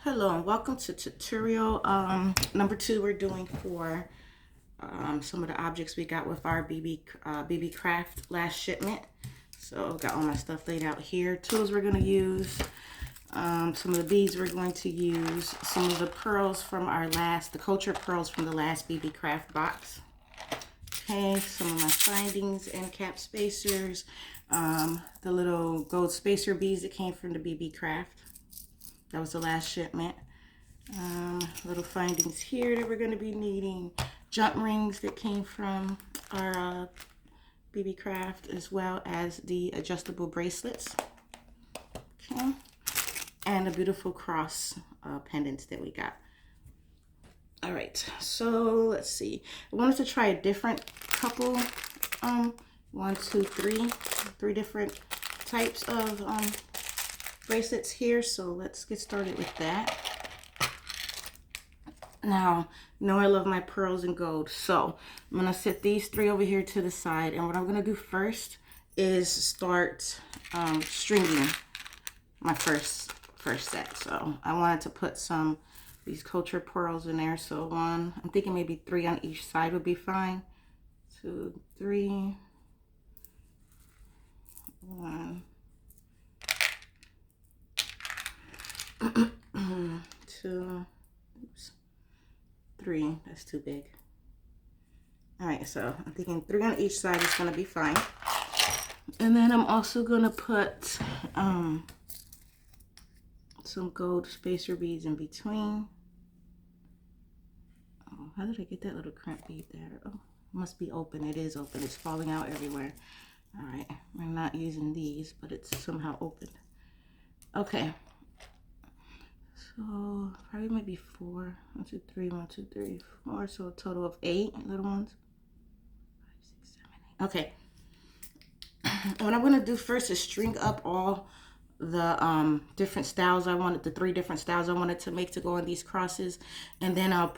Hello and welcome to tutorial number 2 we're doing for some of the objects we got with our Beebeecraft last shipment. So I've got all my stuff laid out here. Tools we're going to use, some of the beads we're going to use, some of the pearls from the culture pearls from the last Beebeecraft box. Okay, some of my findings and cap spacers, the little gold spacer beads that came from the Beebeecraft. That was the last shipment. Little findings here that we're going to be needing. Jump rings that came from our Beebeecraft, as well as the adjustable bracelets. Okay. And the beautiful cross pendants that we got. All right, so let's see. I wanted to try a different couple, three different types of bracelets here. So let's get started with that. Now, you know I love my pearls and gold, so I'm gonna set these 3 over here to the side, and what I'm gonna do first is start stringing my first set. So I wanted to put these culture pearls in there. So I'm thinking maybe 3 on each side would be fine. 2, 3, 1, 2, oops, 3. That's too big. All right, so I'm thinking 3 on each side is gonna be fine. And then I'm also gonna put some gold spacer beads in between. Oh, how did I get that little crimp bead there? Oh, it must be open. It is open. It's falling out everywhere. All right, we're not using these, but it's somehow opened. Okay. So probably maybe 4. 1, 2, 3, 1, 2, 3, 4. So a total of 8 little ones. 5, 6, 7, 8. Okay. What I'm gonna do first is string up all the different styles I wanted, the 3 different styles I wanted to make to go on these crosses, and then I'll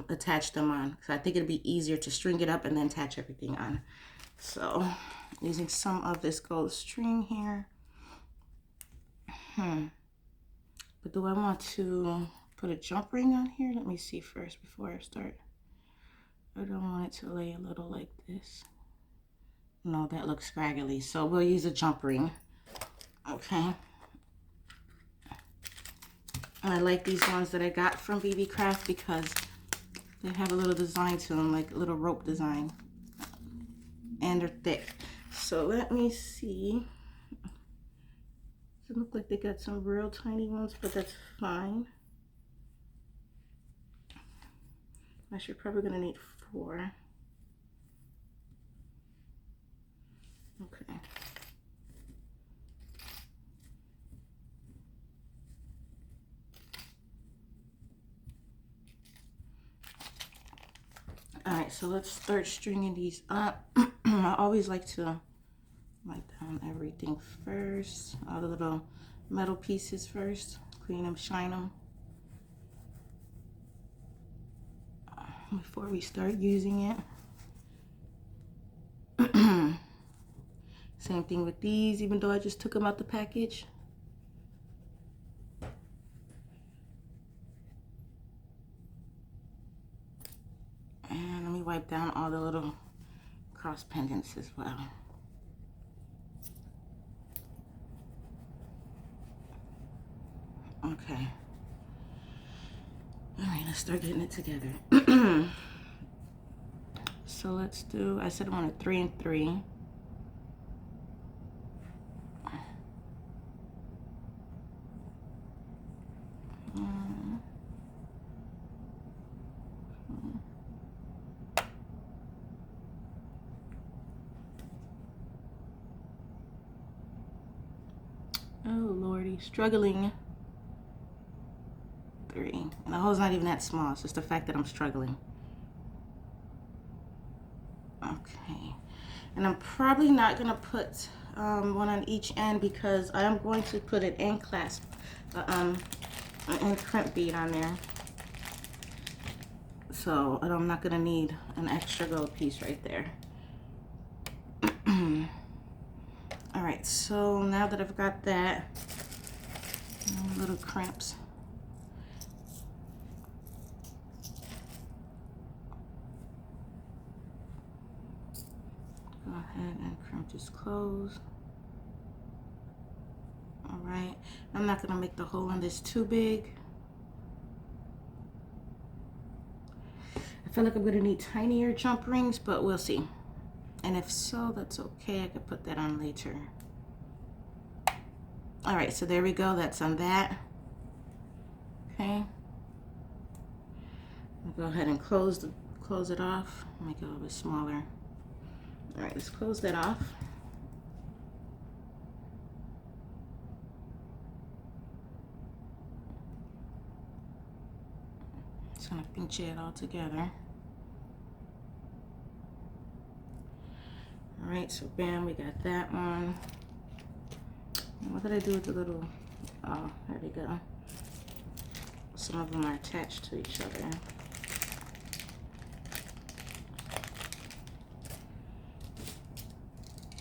attach them on, because I think it'd be easier to string it up and then attach everything on. So using some of this gold string here. But do I want to put a jump ring on here? Let me see first before I start. I don't want it to lay a little like this. No, that looks scraggly, so we'll use a jump ring. Okay. And I like these ones that I got from Beebeecraft because they have a little design to them, like a little rope design. And they're thick. So let me see. It looks like they got some real tiny ones, but that's fine. Actually, probably gonna need 4. Okay. All right, so let's start stringing these up. I always like to wipe down everything first, all the little metal pieces first, clean them, shine them before we start using it. Same thing with these, even though I just took them out the package. And let me wipe down all the little cross pendants as well. Okay. All right, let's start getting it together. So let's do, I said I wanted 3 and 3. Oh Lordy, struggling. 3. And the hole's not even that small, it's just the fact that I'm struggling. Okay. And I'm probably not gonna put one on each end because I am going to put an end clasp, an end crimp bead on there. So I'm not gonna need an extra gold piece right there. All right, so now that I've got that, little crimps, ahead and crimp this close. All right, I'm not gonna make the hole in this too big. I feel like I'm gonna need tinier jump rings, but we'll see. And if so, that's okay. I could put that on later. All right, so there we go. That's on that. Okay. I'll go ahead and close it off. Make it a little bit smaller. All right, let's close that off. Just gonna pinch it all together. All right, so bam, we got that one. And what did I do with the little, oh, there we go. Some of them are attached to each other.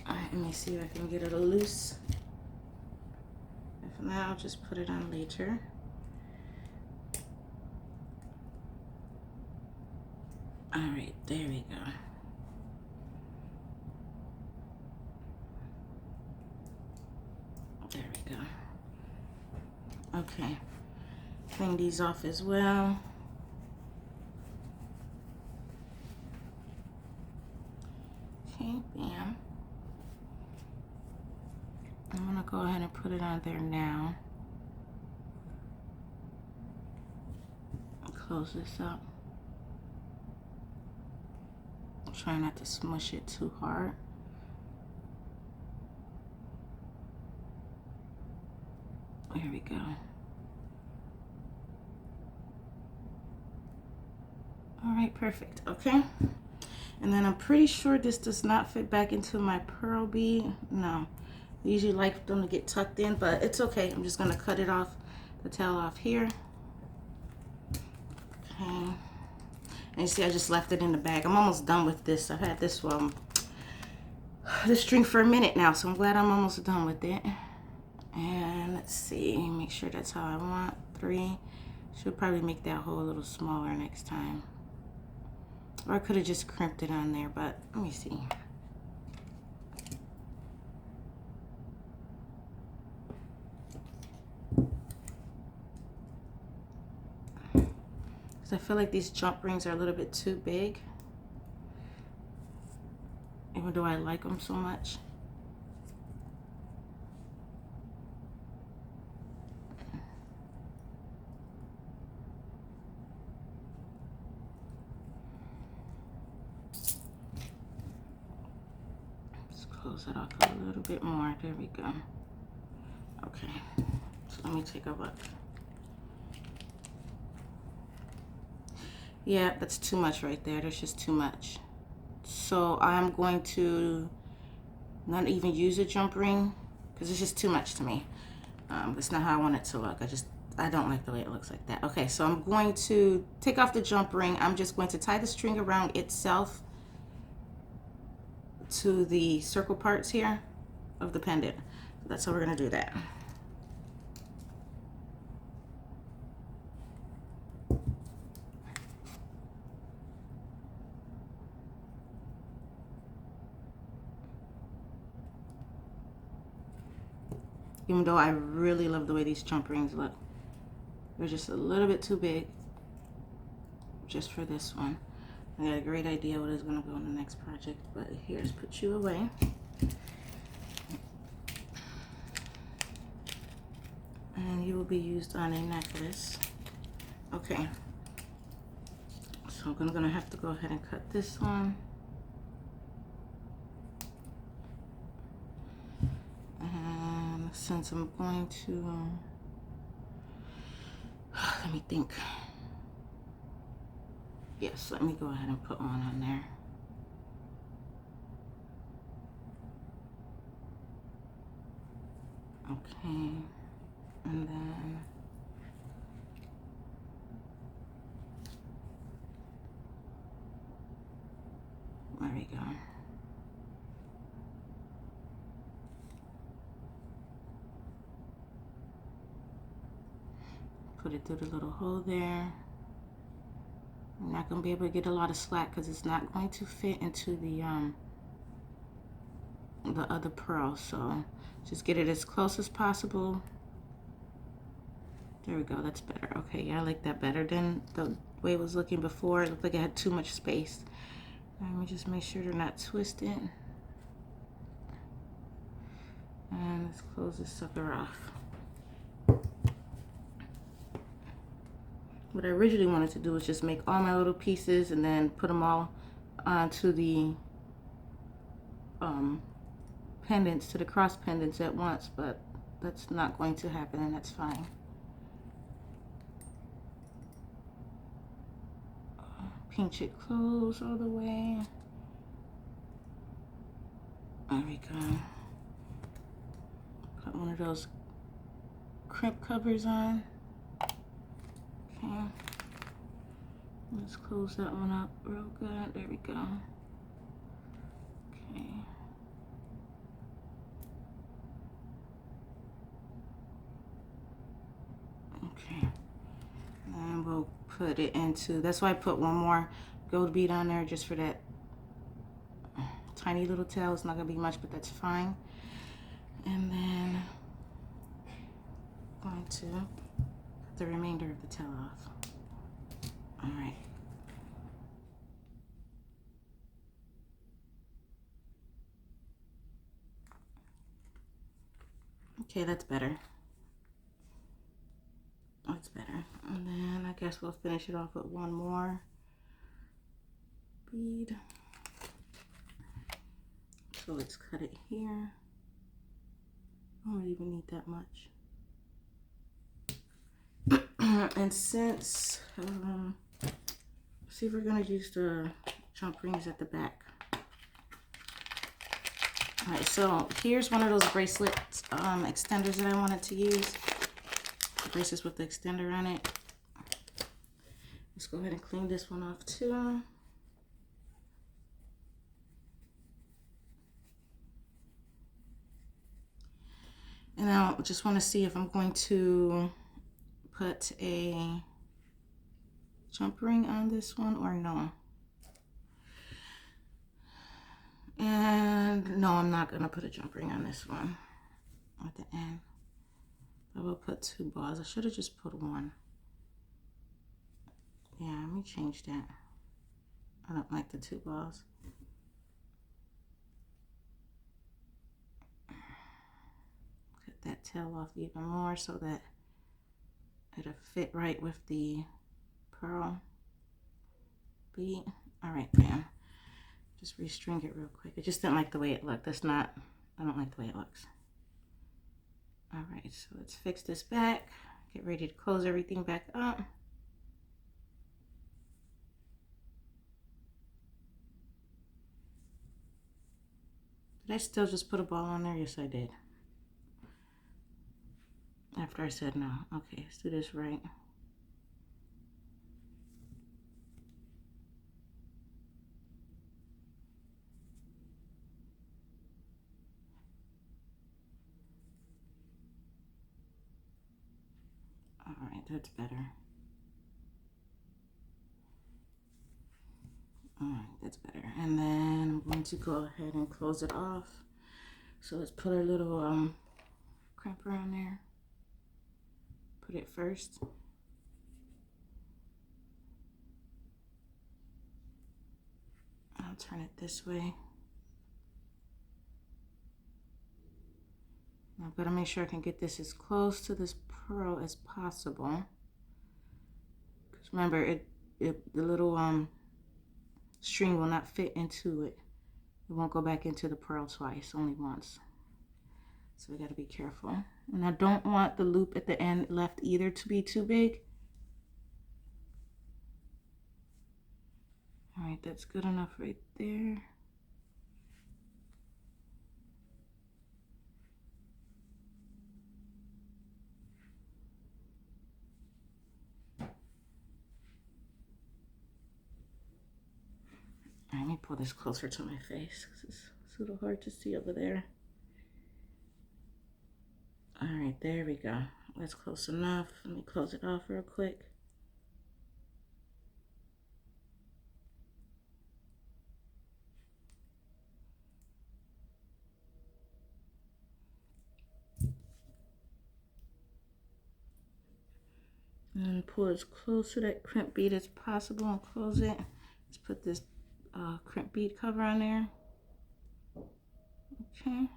All right, let me see if I can get it loose. If not, I'll just put it on later. All right, there we go. There we go. Okay, clean these off as well. Okay, bam. I'm gonna go ahead and put it on there now. Close this up. Try not to smush it too hard. There we go. All right, perfect. Okay. And then I'm pretty sure this does not fit back into my pearl bead. No. I usually like them to get tucked in, but it's okay. I'm just going to cut it off, the tail off here. Okay. And you see, I just left it in the bag. I'm almost done with this. I've had this string for a minute now, so I'm glad I'm almost done with it. And let's see, make sure that's how I want. 3. Should probably make that hole a little smaller next time. Or I could have just crimped it on there, but let me see. Because I feel like these jump rings are a little bit too big. Even though I like them so much. Close it off a little bit more. There we go. Okay, so let me take a look. Yeah, that's too much right there. There's just too much. So I'm going to not even use a jump ring because it's just too much to me. That's not how I want it to look. I don't like the way it looks like that. Okay, so I'm going to take off the jump ring. I'm just going to tie the string around itself to the circle parts here of the pendant. So that's how we're going to do that. Even though I really love the way these jump rings look. They're just a little bit too big just for this one. I got a great idea what is going to go in the next project, but here's put you away. And you will be used on a necklace. Okay. So I'm going to have to go ahead and cut this one. And since I'm going to, let me think. Yes, let me go ahead and put one on there. Okay, and then there we go. Put it through the little hole there. I'm not going to be able to get a lot of slack because it's not going to fit into the the other pearl. So just get it as close as possible. There we go, that's better. Okay, yeah, I like that better than the way it was looking before. It looked like it had too much space. Let me just make sure they're not twisted. And let's close this sucker off. What I originally wanted to do was just make all my little pieces and then put them all onto the pendants, to the cross pendants at once, but that's not going to happen, and that's fine. Pinch it close all the way. There we go. Put one of those crimp covers on. Okay. Let's close that one up real good. There we go. Okay. Okay. And we'll put it into, that's why I put one more gold bead on there just for that tiny little tail. It's not gonna be much, but that's fine. And then I'm going to cut the remainder of the tail off. All right. Okay, that's better. That's better. And then I guess we'll finish it off with one more bead. So let's cut it here. I don't even need that much. And since, see if we're gonna use the jump rings at the back. All right, so here's one of those bracelet extenders that I wanted to use. The bracelets with the extender on it. Let's go ahead and clean this one off too. And now I just want to see if I'm going to put a jump ring on this one or no. And no, I'm not going to put a jump ring on this one at the end. I will put 2 balls. I should have just put 1. Yeah, let me change that. I don't like the 2 balls. Cut that tail off even more so that it'll fit right with the pearl bead. All right, bam. Just restring it real quick. I just didn't like the way it looked. That's not, I don't like the way it looks. All right, so let's fix this back. Get ready to close everything back up. Did I still just put a ball on there? Yes, I did. After I said no. Okay, let's do this right. All right, that's better. All right, that's better. And then I'm going to go ahead and close it off. So let's put our little crimper on there. Put it first. I'll turn it this way. I've got to make sure I can get this as close to this pearl as possible. Because remember, the little string will not fit into it. It won't go back into the pearl twice, only once. So we got to be careful. And I don't want the loop at the end left either to be too big. All right, that's good enough right there. Let me pull this closer to my face because it's a little hard to see over there. All right, there we go. That's close enough. Let me close it off real quick. And pull as close to that crimp bead as possible and close it. Let's put this crimp bead cover on there. Okay.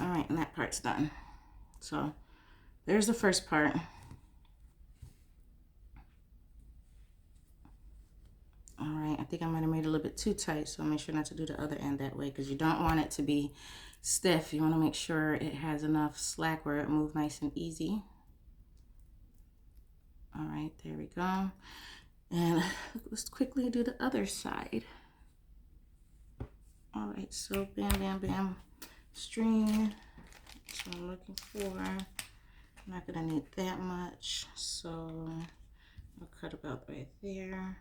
All right, and that part's done. So there's the first part. All right, I think I might have made it a little bit too tight, so make sure not to do the other end that way because you don't want it to be stiff. You want to make sure it has enough slack where it moves nice and easy. All right, there we go. And let's quickly do the other side. All right, so bam, bam, bam, string. That's what I'm looking for. I'm not gonna need that much, so I'll cut about right there.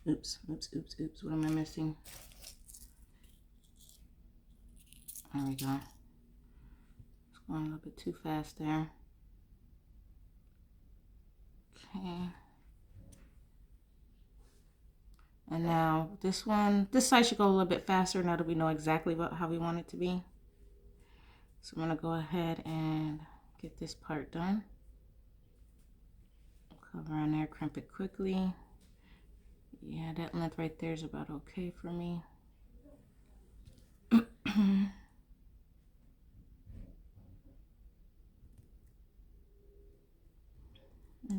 Oops, oops, oops, oops. What am I missing? There we go. It's going a little bit too fast there. Okay. And now this one, this side should go a little bit faster now that we know exactly how we want it to be. So I'm gonna go ahead and get this part done. Cover on there, crimp it quickly. Yeah, that length right there is about okay for me. And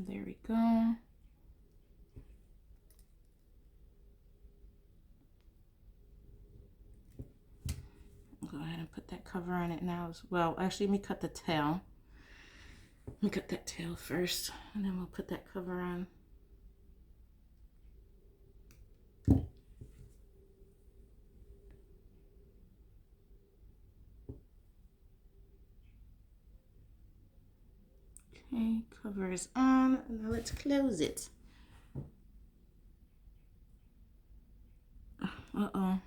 there we go. Go ahead and put that cover on it now as well. Actually, let me cut the tail. Let me cut that tail first, and then we'll put that cover on. Okay, cover is on. Now let's close it. Uh-oh.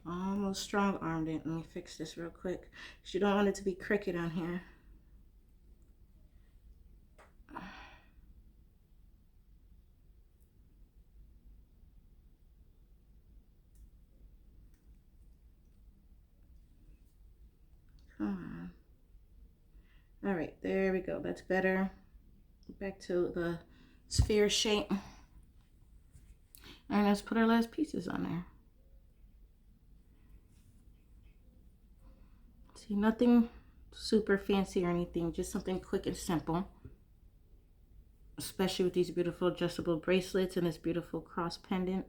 Almost strong armed it. Let me fix this real quick. You don't want it to be crooked on here. Come on. All right, there we go. That's better. Back to the sphere shape. All right, let's put our last pieces on there. See, nothing super fancy or anything, just something quick and simple. Especially with these beautiful adjustable bracelets and this beautiful cross pendant.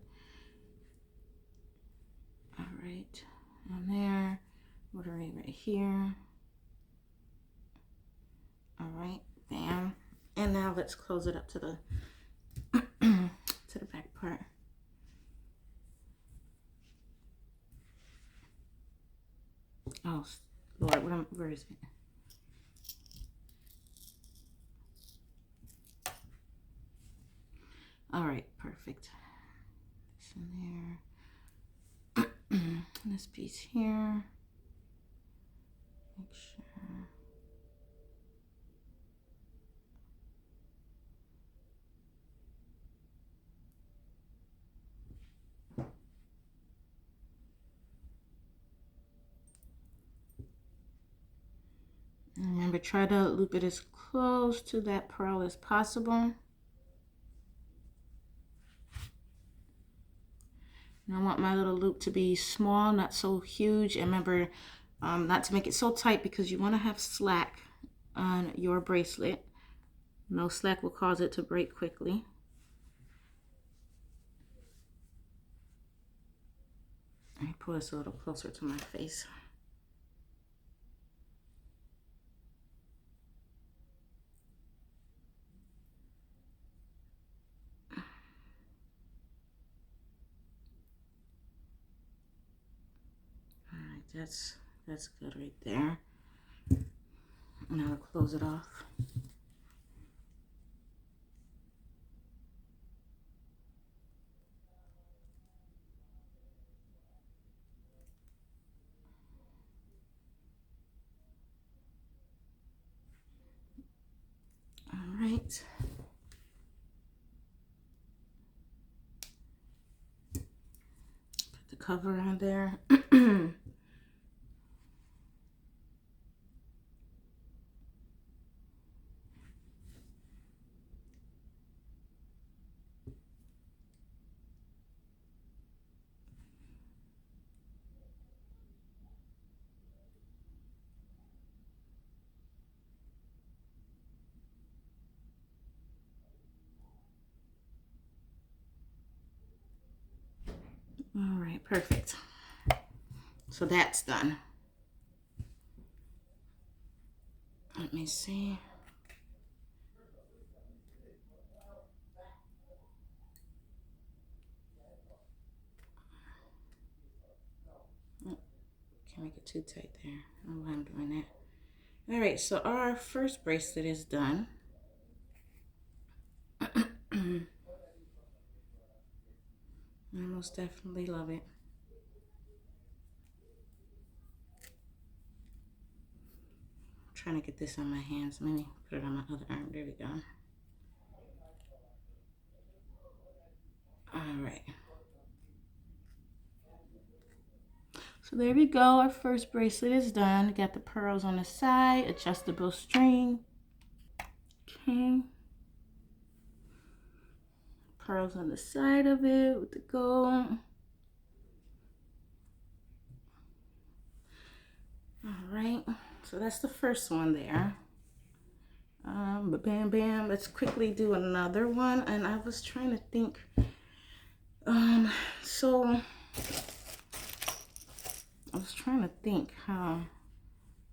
All right, on there. What are we right here? All right, bam. And now let's close it up to the to the back part. Oh Lord, where is it? All right, perfect. This in there. This piece here. Make sure. Remember, try to loop it as close to that pearl as possible. And I want my little loop to be small, not so huge. And remember, not to make it so tight because you want to have slack on your bracelet. No slack will cause it to break quickly. Let me pull this a little closer to my face. That's good right there. And now I'll close it off. right. Put the cover on there. All right, perfect. So that's done. Let me see. Oh, can't make it too tight there. I don't know why I'm doing that. All right, so our first bracelet is done. I most definitely love it. I'm trying to get this on my hands. Maybe put it on my other arm. There we go. All right. So there we go. Our first bracelet is done. Got the pearls on the side, adjustable string. Okay. Pearls on the side of it with the gold. All right. So that's the first one there. But bam, bam. Let's quickly do another one. And I was trying to think. So I was trying to think how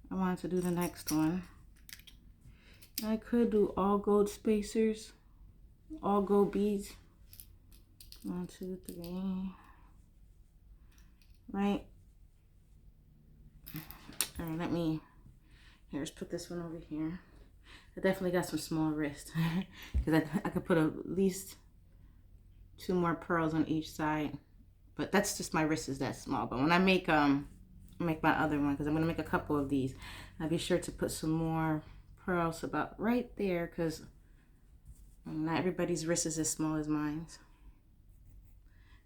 I wanted to do the next one. I could do all gold spacers, all gold beads. 1, 2, 3. Right. All right, let's put this one over here. I definitely got some small wrists because I could put at least 2 more pearls on each side, but that's just my wrist is that small. But when I make my other one, because I'm gonna make a couple of these, I'll be sure to put some more pearls about right there, because not everybody's wrist is as small as mine.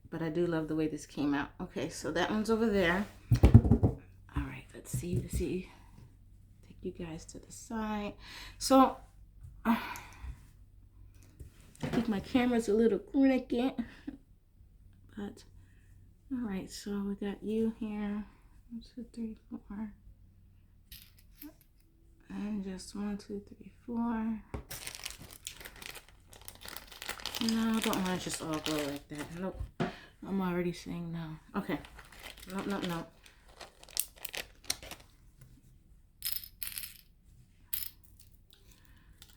But I do love the way this came out. Okay, so that one's over there. All right, let's see. Take you guys to the side. So I think my camera's a little crooked, but all right. So we got you here. 1, 2, 3, 4, and just 1, 2, 3, 4. No, I don't want to just all go like that. Nope. I'm already saying no. Okay. Nope.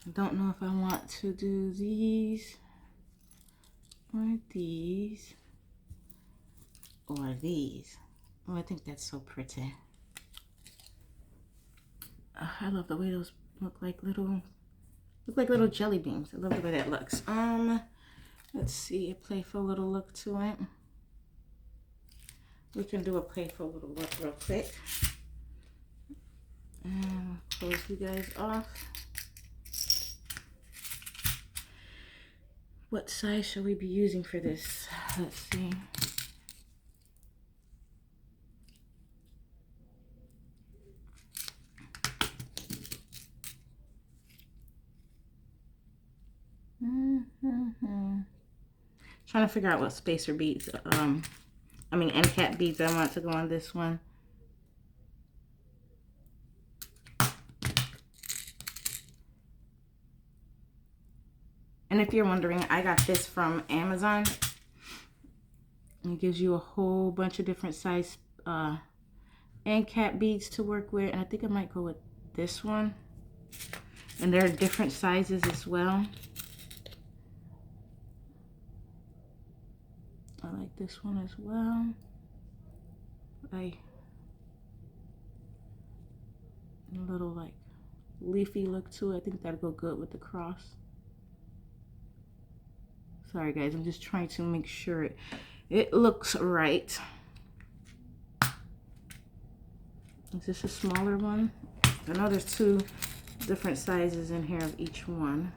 I don't know if I want to do these or these or these. Oh, I think that's so pretty. I love the way those look like little jelly beans. I love the way that looks. Let's see, a playful little look to it. We can do a playful little look real quick. And close you guys off. What size should we be using for this? Let's see. Trying to figure out what spacer beads, end cap beads I want to go on this one. And if you're wondering, I got this from Amazon. It gives you a whole bunch of different size end cap beads to work with. And I think I might go with this one. And there are different sizes as well. I like this one as well. A little like leafy look to it. I think that'll go good with the cross. Sorry guys, I'm just trying to make sure it looks right. Is this a smaller one? I know there's 2 different sizes in here of each one.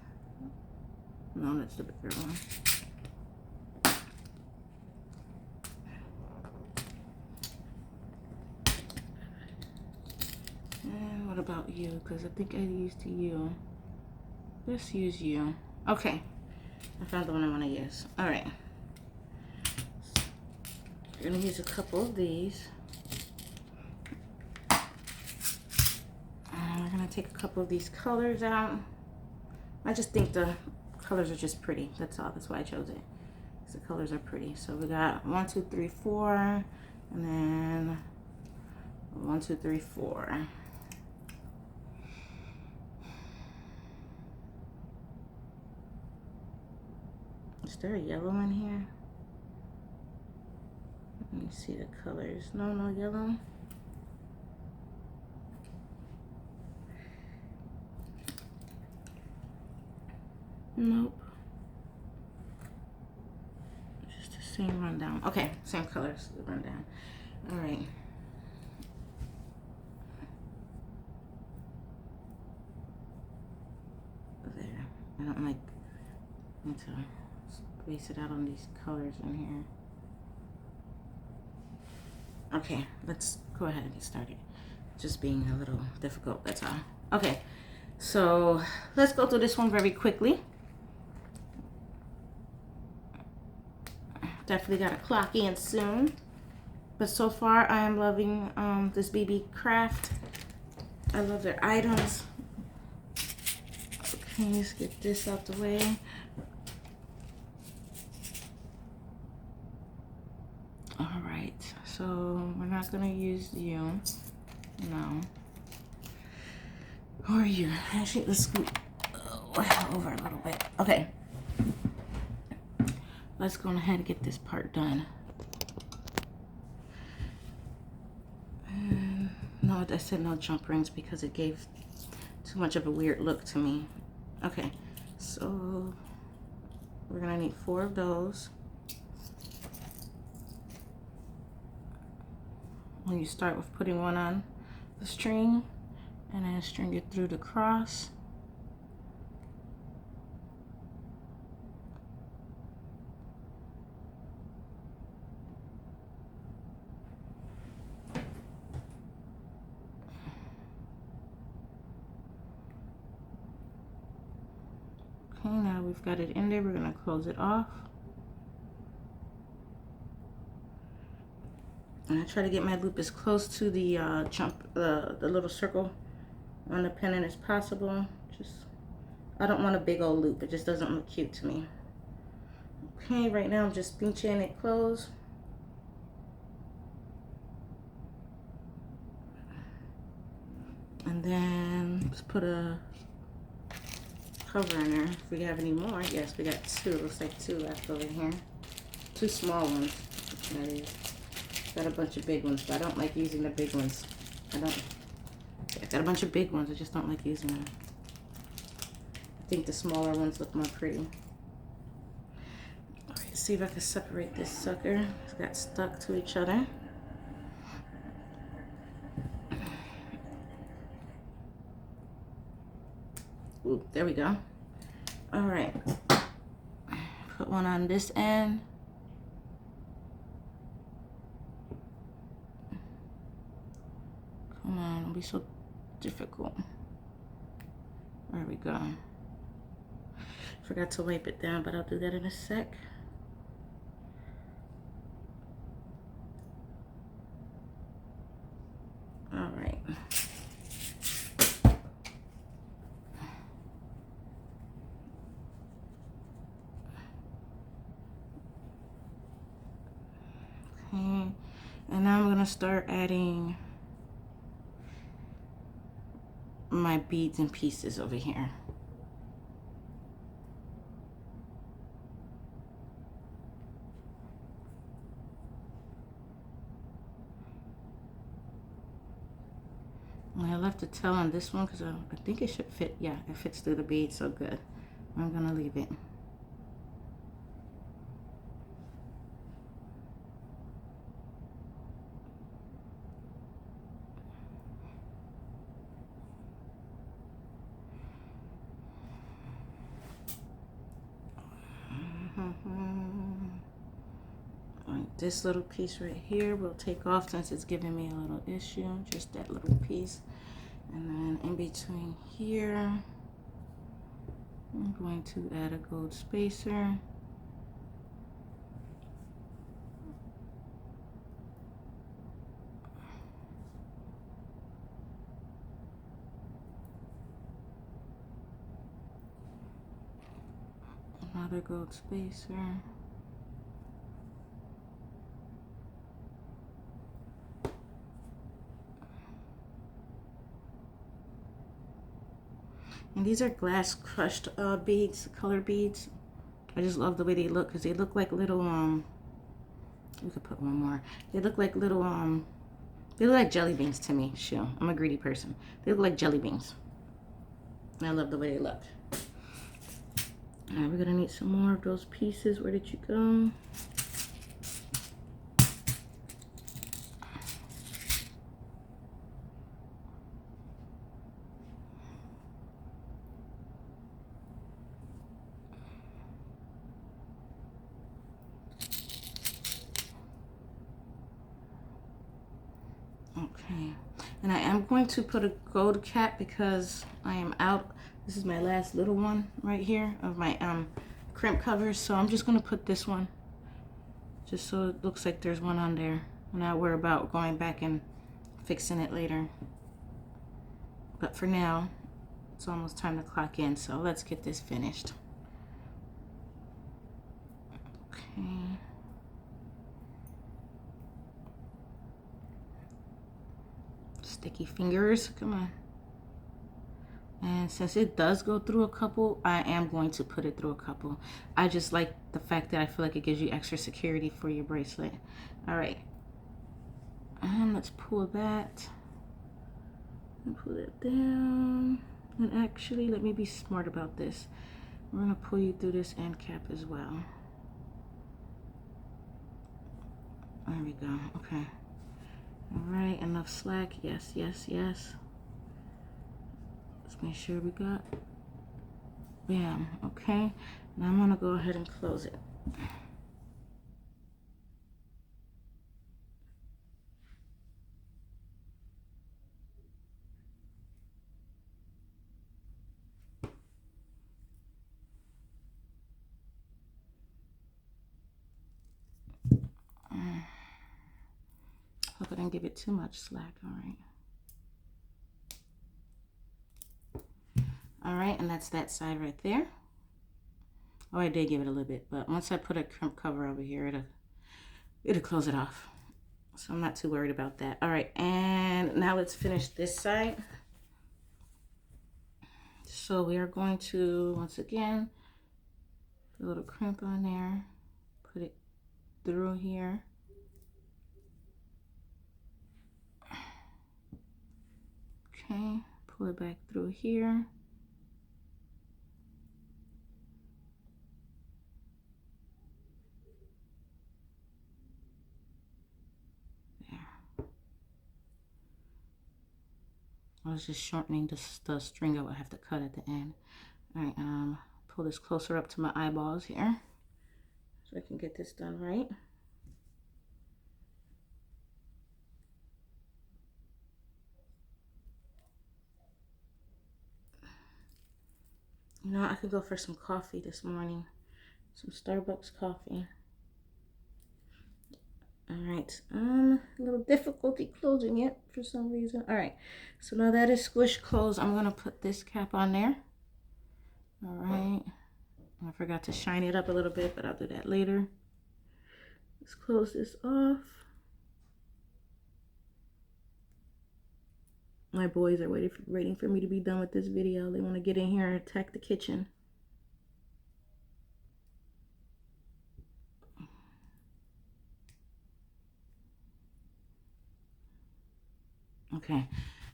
No, that's the bigger one. And what about you? Because I think I used you. Let's use you. Okay. I found the one I want to use. All right. We're going to use a couple of these. And we're going to take a couple of these colors out. I just think the colors are just pretty. That's all. That's why I chose it. The colors are pretty. So we got 1, 2, 3, 4. And then 1, 2, 3, 4. Is there a yellow in here? Let me see the colors. No, no yellow. Nope. Just the same rundown. Okay, same colors, the rundown. All right. There. I don't like need to space it out on these colors in here. Okay, let's go ahead and get started. Just being a little difficult, that's all. Okay, so let's go through this one very quickly. Definitely got to clock in soon. But so far, I am loving this Beebeecraft. I love their items. Okay, let's get this out the way. All right, so we're not gonna use you. No. Who are you? Actually, let's scoot over a little bit. Okay. Let's go ahead and get this part done. And no, I said no jump rings because it gave too much of a weird look to me. Okay, so we're gonna need 4 of those. When you start with putting one on the string and then string it through the cross. Okay, now we've got it in there. We're gonna close it off. And I try to get my loop as close to the the little circle on the pennant as possible. I don't want a big old loop. It just doesn't look cute to me. Okay, right now I'm just pinching it closed. And then let's put a cover in there. If we have any more, yes, we got 2. Looks like 2 left over here. 2 small ones. That is. Got a bunch of big ones, but I don't like using the big ones. I got a bunch of big ones. I just don't like using them. I think the smaller ones look more pretty. All right, see if I can separate this sucker. It's got stuck to each other. Ooh, there we go. All right. Put one on this end. Come on, don't be so difficult. There we go. Forgot to wipe it down, but I'll do that in a sec. All right. Okay, and now I'm gonna start adding my beads and pieces over here. And I left the tail on this one because I think it should fit. Yeah, it fits through the bead so good. I'm gonna leave it. This little piece right here will take off since it's giving me a little issue, just that little piece. And then in between here, I'm going to add a gold spacer. Another gold spacer. And these are glass crushed beads, color beads. I just love the way they look because they look like little, we could put one more. They look like little, they look like jelly beans to me. Shoot, I'm a greedy person. They look like jelly beans. And I love the way they look. All right, we're gonna need some more of those pieces. Where did you go? Okay, and I am going to put a gold cap because I am out. This is my last little one right here of my crimp covers. So I'm just gonna put this one just so it looks like there's one on there. And I worry about going back and fixing it later. But for now, it's almost time to clock in. So let's get this finished. Okay. Sticky fingers, come on. And since it does go through a couple, I am going to put it through a couple. I just like the fact that I feel like it gives you extra security for your bracelet. All right, and let's pull that and pull it down. And actually, let me be smart about this. We're gonna pull you through this end cap as well. There we go, okay. All right, enough slack, yes, yes, yes. Let's make sure we got, bam, okay. Now I'm gonna go ahead and close it. Hope I didn't give it too much slack, all right. All right, and that's that side right there. Oh, I did give it a little bit, but once I put a crimp cover over here, it'll close it off. So I'm not too worried about that. All right, and now let's finish this side. So we are going to, once again, put a little crimp on there, put it through here. Okay, pull it back through here. I was just shortening the string I would have to cut at the end. All right, pull this closer up to my eyeballs here so I can get this done right. You know, I could go for some coffee this morning, some Starbucks coffee. All right, a little difficulty closing it for some reason. All right, so now that is squished closed, I'm gonna put this cap on there. All right, I forgot to shine it up a little bit, but I'll do that later. Let's close this off. My boys are waiting for me to be done with this video. They want to get in here and attack the kitchen. Okay,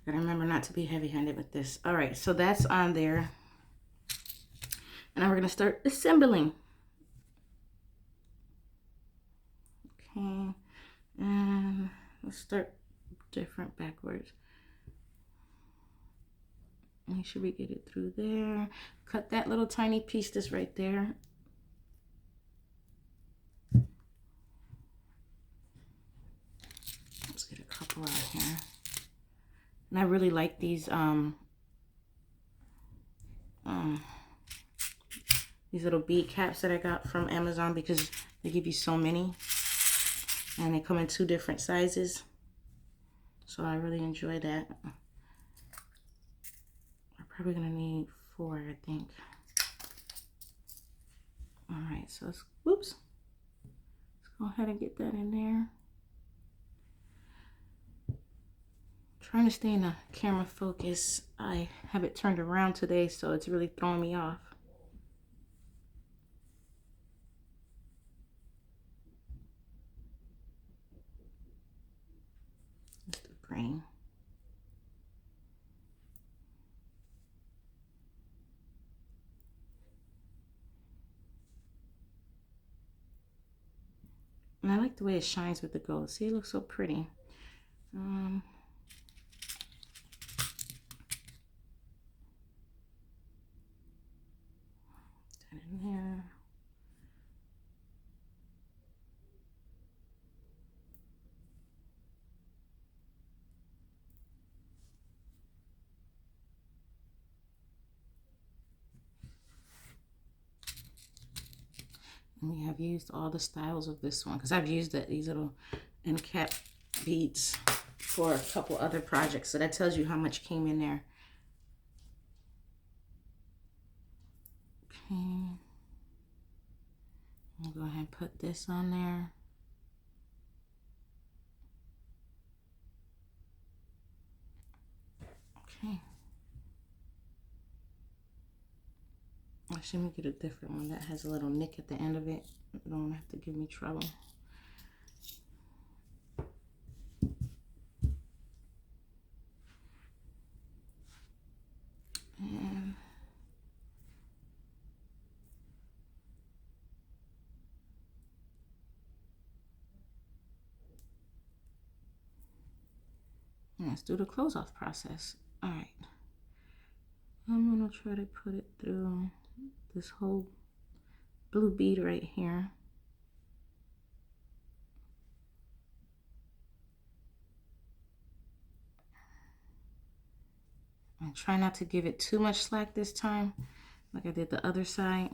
gotta remember not to be heavy-handed with this. All right, so that's on there. And now we're gonna start assembling. Okay, and let's start different backwards. Make sure we get it through there. Cut that little tiny piece that's right there. pull out here. And I really like these little bead caps that I got from Amazon because they give you so many. And they come in 2 different sizes. So I really enjoy that. I'm probably gonna need 4, I think. All right, so let's, whoops. Let's go ahead and get that in there. Trying to stay in the camera focus. I have it turned around today, so it's really throwing me off. Let's do green. And I like the way it shines with the gold. See, it looks so pretty. That in there. And we have used all the styles of this one because I've used these little end cap beads for a couple other projects. So that tells you how much came in there. Okay. I'll go ahead and put this on there. Okay. Actually, let me get a different one that has a little nick at the end of it. You don't have to give me trouble. And let's do the close off process. All right. I'm gonna try to put it through this whole blue bead right here. And try not to give it too much slack this time, like I did the other side.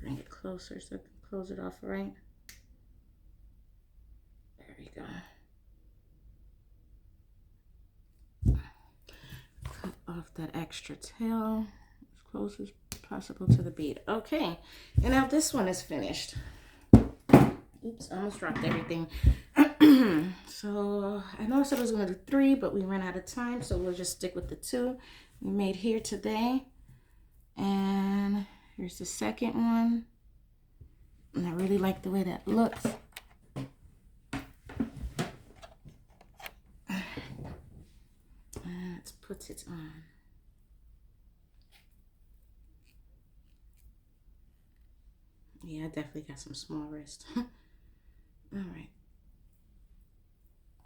Bring it closer so I can close it off right. There we go. Cut off that extra tail as close as possible to the bead. Okay, and now this one is finished. Oops, I almost dropped everything. So I know I said I was gonna do 3, but we ran out of time, so we'll just stick with the 2 we made here today. And here's the second one. And I really like the way that looks. Let's put it on. Yeah, I definitely got some small wrist. All right.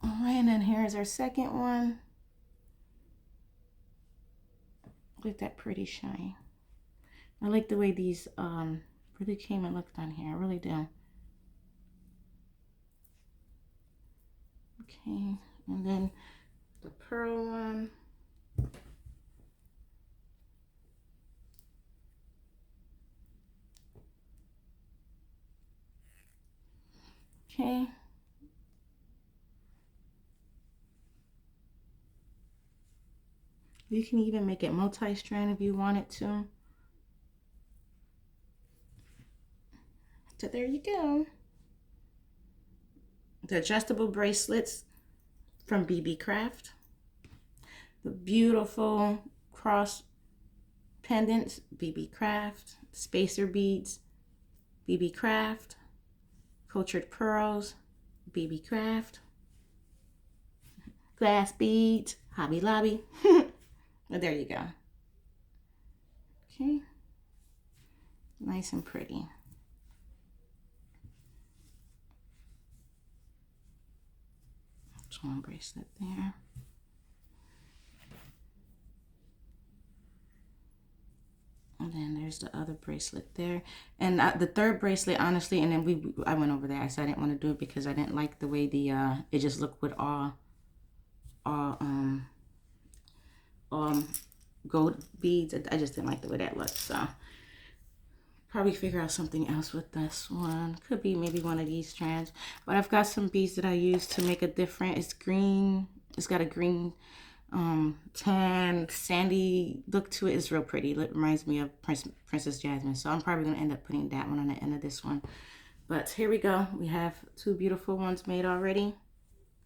All right, and then here's our second one. Look at that pretty shine. I like the way these really came and looked on here. I really do. Okay, and then the pearl one. Okay. You can even make it multi-strand if you wanted to. So there you go. The adjustable bracelets from Beebeecraft. The beautiful cross pendants, Beebeecraft. Spacer beads, Beebeecraft. Cultured pearls, Beebeecraft. Glass beads, Hobby Lobby. Well, there you go. Okay. Nice and pretty. That's one bracelet there. And then there's the other bracelet there. And the third bracelet, honestly, and then I went over there. I said I didn't want to do it because I didn't like the way it just looked with all gold beads. I just didn't like the way that looked. So probably figure out something else with this one. Could be maybe one of these strands. But I've got some beads that I use to make a different. It's green. It's got a green tan sandy look to it. It's real pretty. It reminds me of Princess Jasmine. So I'm probably going to end up putting that one on the end of this one. But here we go. We have two beautiful ones made already.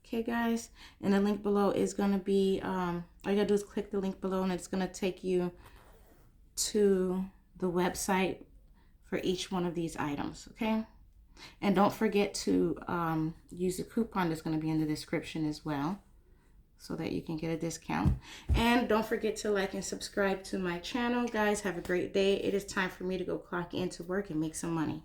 Okay, guys. And the link below is going to be, all you got to do is click the link below and it's going to take you to the website for each one of these items, okay? And don't forget to use the coupon that's going to be in the description as well so that you can get a discount. And don't forget to like and subscribe to my channel. Guys, have a great day. It is time for me to go clock into work and make some money.